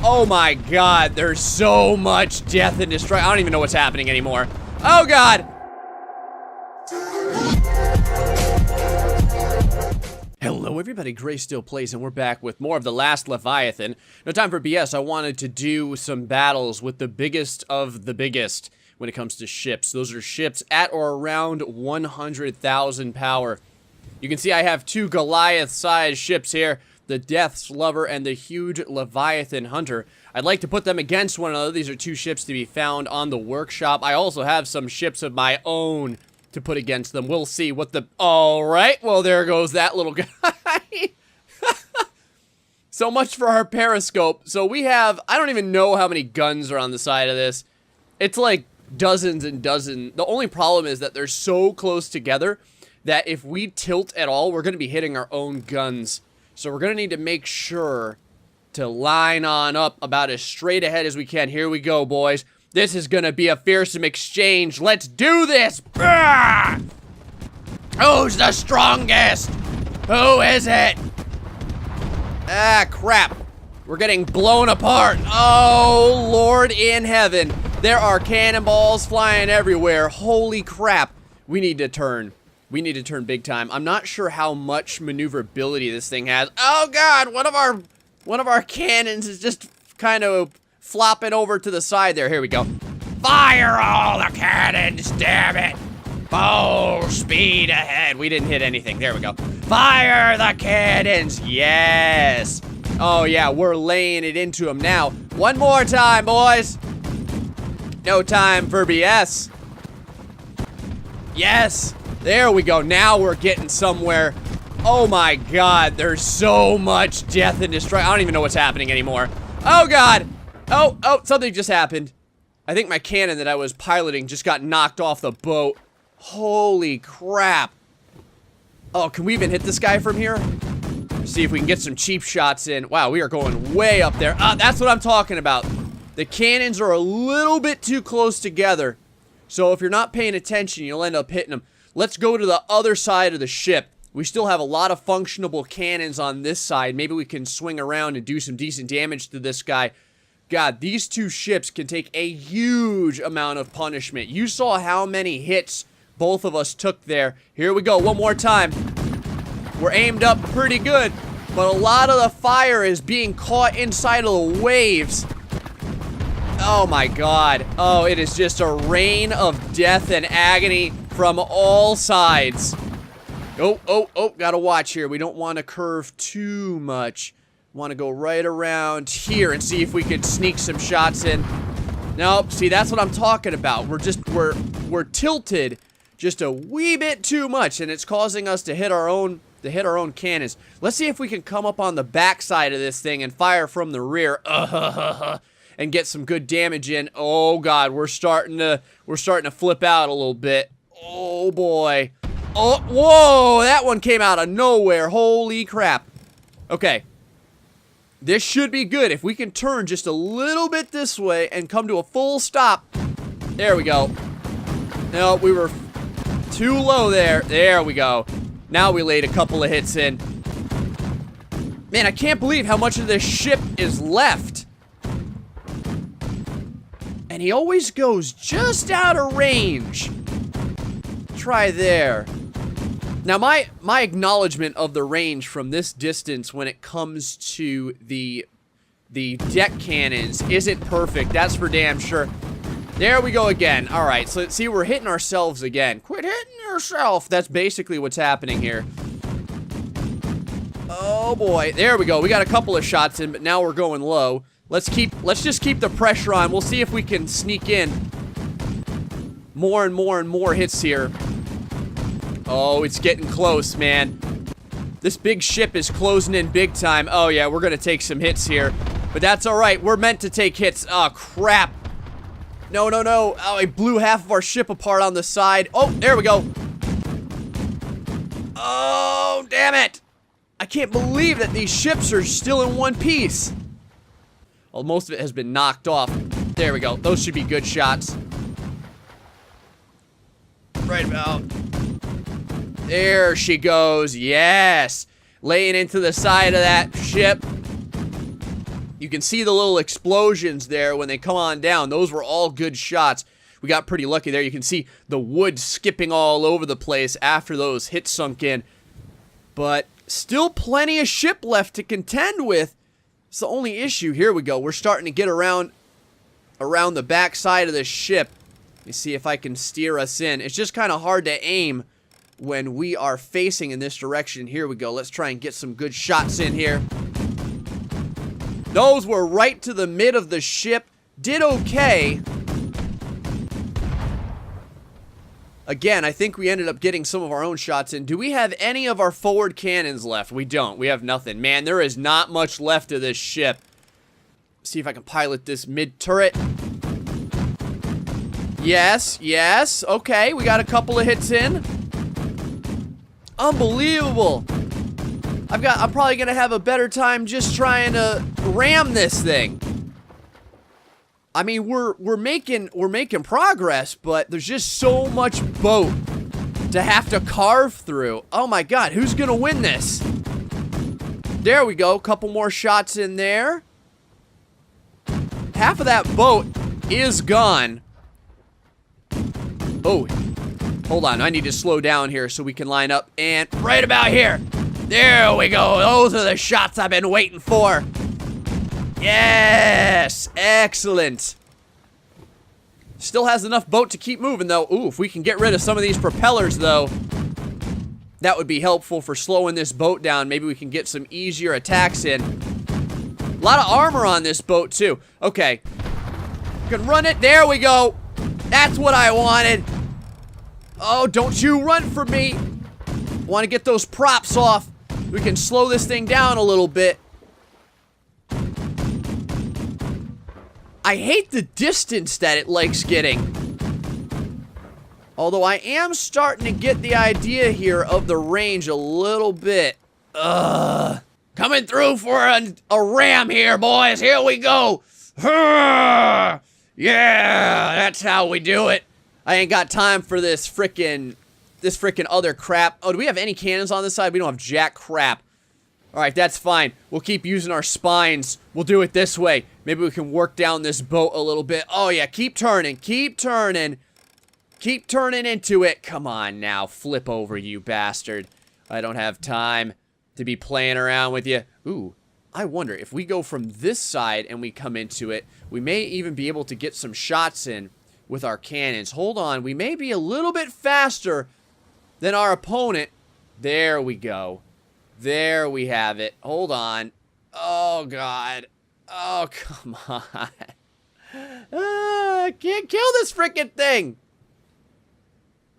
Oh my god, there's so much death and destruction. I don't even know what's happening anymore. Oh god! Hello everybody, GrayStillPlays, and we're back with more of the Last Leviathan. No time for BS, I wanted to do some battles with the biggest of the biggest when it comes to ships. Those are ships at or around 100,000 power. You can see I have two Goliath-sized ships here, the Death's Lover and the huge Leviathan Hunter. I'd like to put them against one another. These are two ships to be found on the workshop. I also have some ships of my own to put against them. We'll see what the... Alright, well there goes that little guy. So much for our periscope. So we have... I don't even know how many guns are on the side of this. It's like dozens and dozens. The only problem is that they're so close together that if we tilt at all, we're going to be hitting our own guns. So we're going to need to make sure to line on up about as straight ahead as we can. Here we go, boys. This is going to be a fearsome exchange. Let's do this! Ah! Who's the strongest? Who is it? Ah, crap. We're getting blown apart. Oh, Lord in heaven. There are cannonballs flying everywhere. Holy crap. We need to turn. We need to turn big time. I'm not sure how much maneuverability this thing has. Oh god, one of our cannons is just kind of flopping over to the side there. Here we go. Fire all the cannons, damn it. Full speed ahead. We didn't hit anything. There we go. Fire the cannons. Yes. Oh yeah, we're laying it into them now. One more time, boys. No time for BS. Yes. There we go. Now we're getting somewhere. Oh my god, there's so much death and destruction. I don't even know what's happening anymore. Oh god. Oh, something just happened. I think my cannon that I was piloting just got knocked off the boat. Holy crap. Oh, can we even hit this guy from here? See if we can get some cheap shots in. Wow, we are going way up there. That's what I'm talking about. The cannons are a little bit too close together. So if you're not paying attention, you'll end up hitting them. Let's go to the other side of the ship. We still have a lot of functionable cannons on this side. Maybe we can swing around and do some decent damage to this guy. God, these two ships can take a huge amount of punishment. You saw how many hits both of us took there. Here we go, one more time. We're aimed up pretty good, but a lot of the fire is being caught inside of the waves. Oh my god. Oh, it is just a rain of death and agony from all sides. Oh, gotta watch here. We don't want to curve too much. Want to go right around here and see if we can sneak some shots in. Nope, see, that's what I'm talking about. We're tilted just a wee bit too much, and it's causing us to hit our own cannons. Let's see if we can come up on the back side of this thing and fire from the rear. And get some good damage in. Oh god, we're starting to flip out a little bit. Oh boy. Oh, whoa, that one came out of nowhere. Holy crap. Okay. This should be good. If we can turn just a little bit this way and come to a full stop. There we go. No, we were too low there. There we go. Now we laid a couple of hits in. Man, I can't believe how much of this ship is left. And he always goes just out of range. Try there. Now, my acknowledgement of the range from this distance when it comes to the deck cannons isn't perfect. That's for damn sure. There we go again. All right, so let's see, we're hitting ourselves again. Quit hitting yourself. That's basically what's happening here. Oh boy, there we go. We got a couple of shots in, but now we're going low. Let's just keep the pressure on. We'll see if we can sneak in more and more hits here. Oh, it's getting close, man. This big ship is closing in big time. Oh yeah, we're gonna take some hits here, but that's all right. We're meant to take hits. Oh crap. No. Oh, I blew half of our ship apart on the side. Oh, there we go. Oh, damn it. I can't believe that these ships are still in one piece. Well, most of it has been knocked off. There we go. Those should be good shots. Right about. There she goes. Yes. Laying into the side of that ship. You can see the little explosions there when they come on down. Those were all good shots. We got pretty lucky there. You can see the wood skipping all over the place after those hits sunk in. But still plenty of ship left to contend with. It's the only issue. Here we go. We're starting to get around the back side of this ship. Let me see if I can steer us in. It's just kind of hard to aim when we are facing in this direction. Here we go. Let's try and get some good shots in here. Those were right to the mid of the ship. Did okay. Again, I think we ended up getting some of our own shots in. Do we have any of our forward cannons left? We don't. We have nothing. Man, there is not much left of this ship. See if I can pilot this mid-turret. Yes, yes. Okay, we got a couple of hits in. Unbelievable. I'm probably gonna have a better time just trying to ram this thing. I mean, we're making progress, but there's just so much boat to have to carve through. Oh my god, who's gonna win this? There we go, couple more shots in there. Half of that boat is gone. Oh, hold on, I need to slow down here so we can line up. And right about here. There we go. Those are the shots I've been waiting for. Yes! Excellent. Still has enough boat to keep moving, though. Ooh, if we can get rid of some of these propellers, though, that would be helpful for slowing this boat down. Maybe we can get some easier attacks in. A lot of armor on this boat, too. Okay. Can run it. There we go. That's what I wanted. Oh, don't you run from me. Want to get those props off. We can slow this thing down a little bit. I hate the distance that it likes getting. Although I am starting to get the idea here of the range a little bit. Coming through for a ram here, boys. Here we go. Yeah, that's how we do it. I ain't got time for this frickin' other crap. Oh, do we have any cannons on this side? We don't have jack crap. Alright, that's fine. We'll keep using our spines. We'll do it this way. Maybe we can work down this boat a little bit. Oh yeah, keep turning. Keep turning. Keep turning into it. Come on now. Flip over, you bastard. I don't have time to be playing around with you. Ooh, I wonder if we go from this side and we come into it, we may even be able to get some shots in with our cannons. Hold on. We may be a little bit faster than our opponent. There we go. There we have it. Hold on. Oh, God. Oh, come on. I can't kill this freaking thing.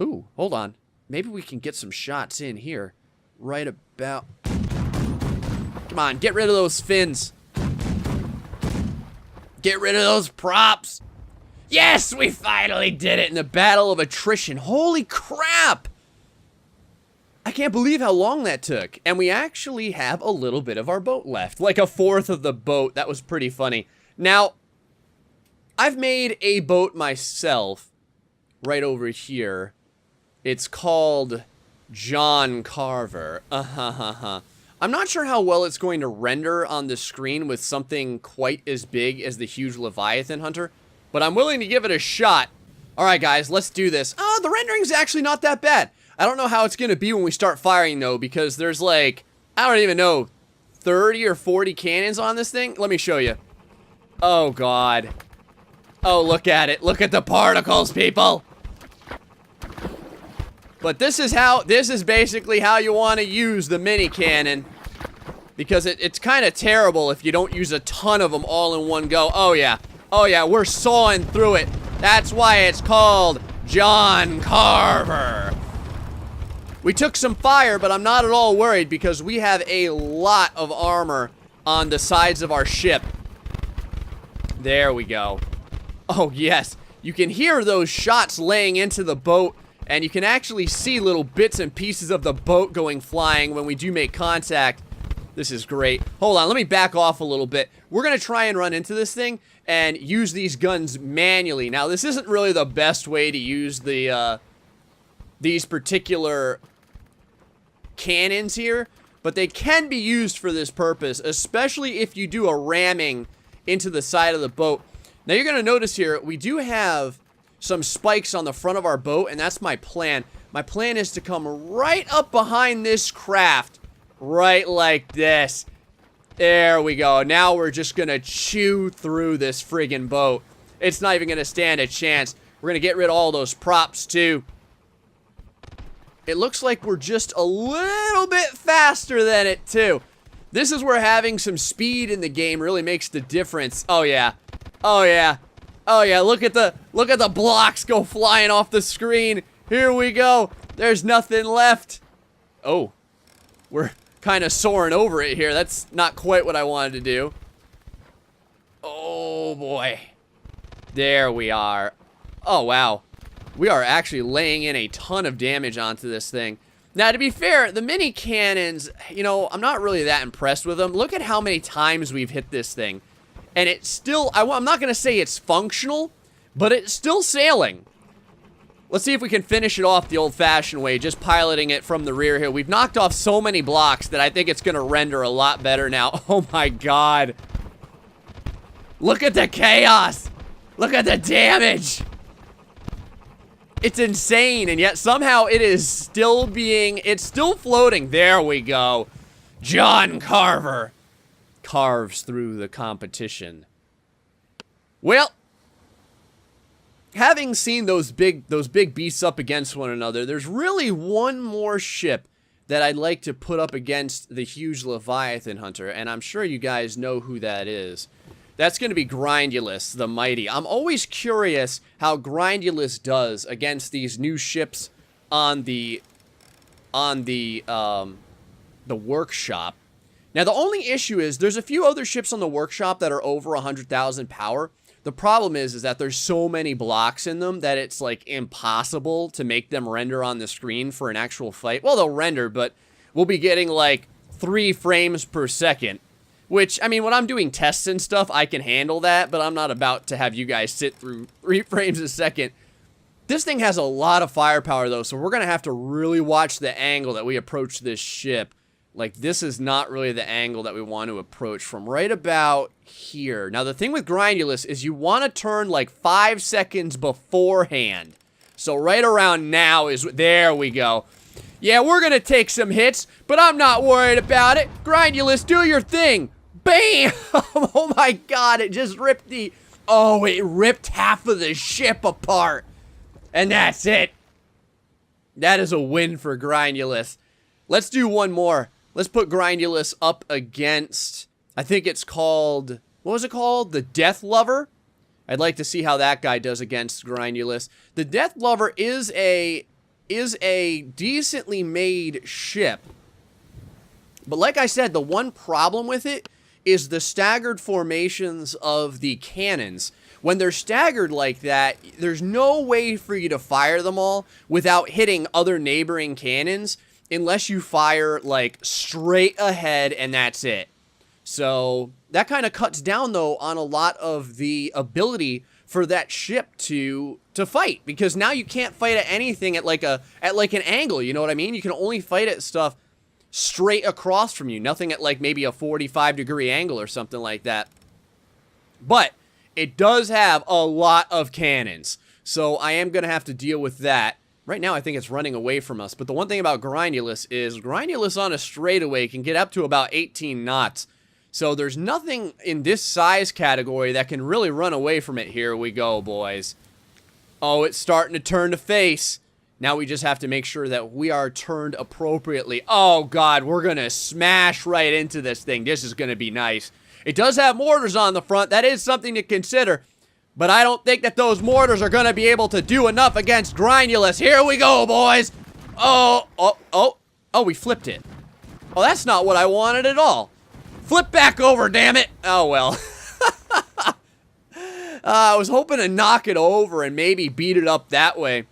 Ooh, hold on. Maybe we can get some shots in here. Right about... Come on, get rid of those fins. Get rid of those props. Yes, we finally did it in the battle of attrition. Holy crap. I can't believe how long that took. And we actually have a little bit of our boat left. Like a fourth of the boat. That was pretty funny. Now, I've made a boat myself right over here. It's called John Carver. I'm not sure how well it's going to render on the screen with something quite as big as the huge Leviathan Hunter. But I'm willing to give it a shot. Alright guys, let's do this. Oh, the rendering's actually not that bad. I don't know how it's going to be when we start firing, though, because there's, like, I don't even know, 30 or 40 cannons on this thing? Let me show you. Oh, God. Oh, look at it. Look at the particles, people. But this is basically how you want to use the mini cannon. Because it's kind of terrible if you don't use a ton of them all in one go. Oh, yeah. Oh, yeah, we're sawing through it. That's why it's called John Carver. We took some fire, but I'm not at all worried because we have a lot of armor on the sides of our ship. There we go. Oh, yes. You can hear those shots laying into the boat, and you can actually see little bits and pieces of the boat going flying when we do make contact. This is great. Hold on, let me back off a little bit. We're going to try and run into this thing and use these guns manually. Now, this isn't really the best way to use the, these particular cannons here, but they can be used for this purpose, especially if you do a ramming into the side of the boat. Now you're going to notice here, we do have some spikes on the front of our boat, and that's my plan. My plan is to come right up behind this craft, right like this. There we go. Now we're just going to chew through this friggin' boat. It's not even going to stand a chance. We're going to get rid of all those props, too. It looks like we're just a little bit faster than it, too. This is where having some speed in the game really makes the difference. Oh, yeah. Oh, yeah. Oh, yeah. Look at the blocks go flying off the screen. Here we go. There's nothing left. Oh. We're kind of soaring over it here. That's not quite what I wanted to do. Oh, boy. There we are. Oh, wow. We are actually laying in a ton of damage onto this thing. Now, to be fair, the mini cannons, you know, I'm not really that impressed with them. Look at how many times we've hit this thing. And it's still, I'm not going to say it's functional, but it's still sailing. Let's see if we can finish it off the old-fashioned way, just piloting it from the rear here. We've knocked off so many blocks that I think it's going to render a lot better now. Oh, my God. Look at the chaos. Look at the damage. It's insane, and yet somehow it is still it's still floating. There we go. John Carver carves through the competition. Well, having seen those big beasts up against one another, there's really one more ship that I'd like to put up against the huge Leviathan hunter, and I'm sure you guys know who that is. That's going to be Grindulus, the Mighty. I'm always curious how Grindulus does against these new ships on the workshop. Now, the only issue is there's a few other ships on the workshop that are over 100,000 power. The problem is that there's so many blocks in them that it's, like, impossible to make them render on the screen for an actual fight. Well, they'll render, but we'll be getting, like, 3 frames per second. Which, I mean, when I'm doing tests and stuff, I can handle that, but I'm not about to have you guys sit through 3 frames a second. This thing has a lot of firepower, though, so we're going to have to really watch the angle that we approach this ship. Like, this is not really the angle that we want to approach from right about here. Now, the thing with Grindulus is you want to turn, like, 5 seconds beforehand. So right around now is... There we go. Yeah, we're going to take some hits, but I'm not worried about it. Grindulus, do your thing. Bam! Oh my God, it just ripped the... Oh, it ripped half of the ship apart. And that's it. That is a win for Grindulus. Let's do one more. Let's put Grindulus up against... I think it's called... What was it called? The Death Lover? I'd like to see how that guy does against Grindulus. The Death Lover is a decently made ship. But like I said, the one problem with it is the staggered formations of the cannons. When they're staggered like that, there's no way for you to fire them all without hitting other neighboring cannons unless you fire, like, straight ahead and that's it. So that kind of cuts down, though, on a lot of the ability for that ship to fight, because now you can't fight at anything at like an angle, you know what I mean? You can only fight at stuff straight across from you, nothing at like maybe a 45-degree angle or something like that. But it does have a lot of cannons, so I am going to have to deal with that. Right now, I think it's running away from us, but the one thing about Grindulus is Grindulus on a straightaway can get up to about 18 knots. So there's nothing in this size category that can really run away from it. Here we go, boys. Oh, it's starting to turn to face. Now we just have to make sure that we are turned appropriately. Oh, God, we're going to smash right into this thing. This is going to be nice. It does have mortars on the front. That is something to consider. But I don't think that those mortars are going to be able to do enough against Grindulus. Here we go, boys. Oh, we flipped it. Oh, that's not what I wanted at all. Flip back over, damn it. Oh, well. I was hoping to knock it over and maybe beat it up that way.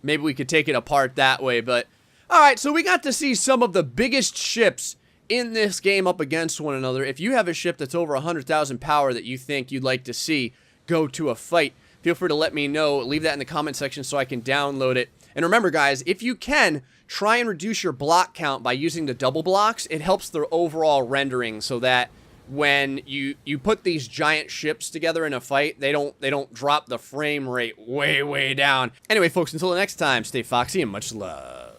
Maybe we could take it apart that way, but... Alright, so we got to see some of the biggest ships in this game up against one another. If you have a ship that's over 100,000 power that you think you'd like to see go to a fight, feel free to let me know. Leave that in the comment section so I can download it. And remember, guys, if you can, try and reduce your block count by using the double blocks. It helps the overall rendering so that when you put these giant ships together in a fight, they don't drop the frame rate way down. Anyway, folks, until the next time, stay foxy and much love.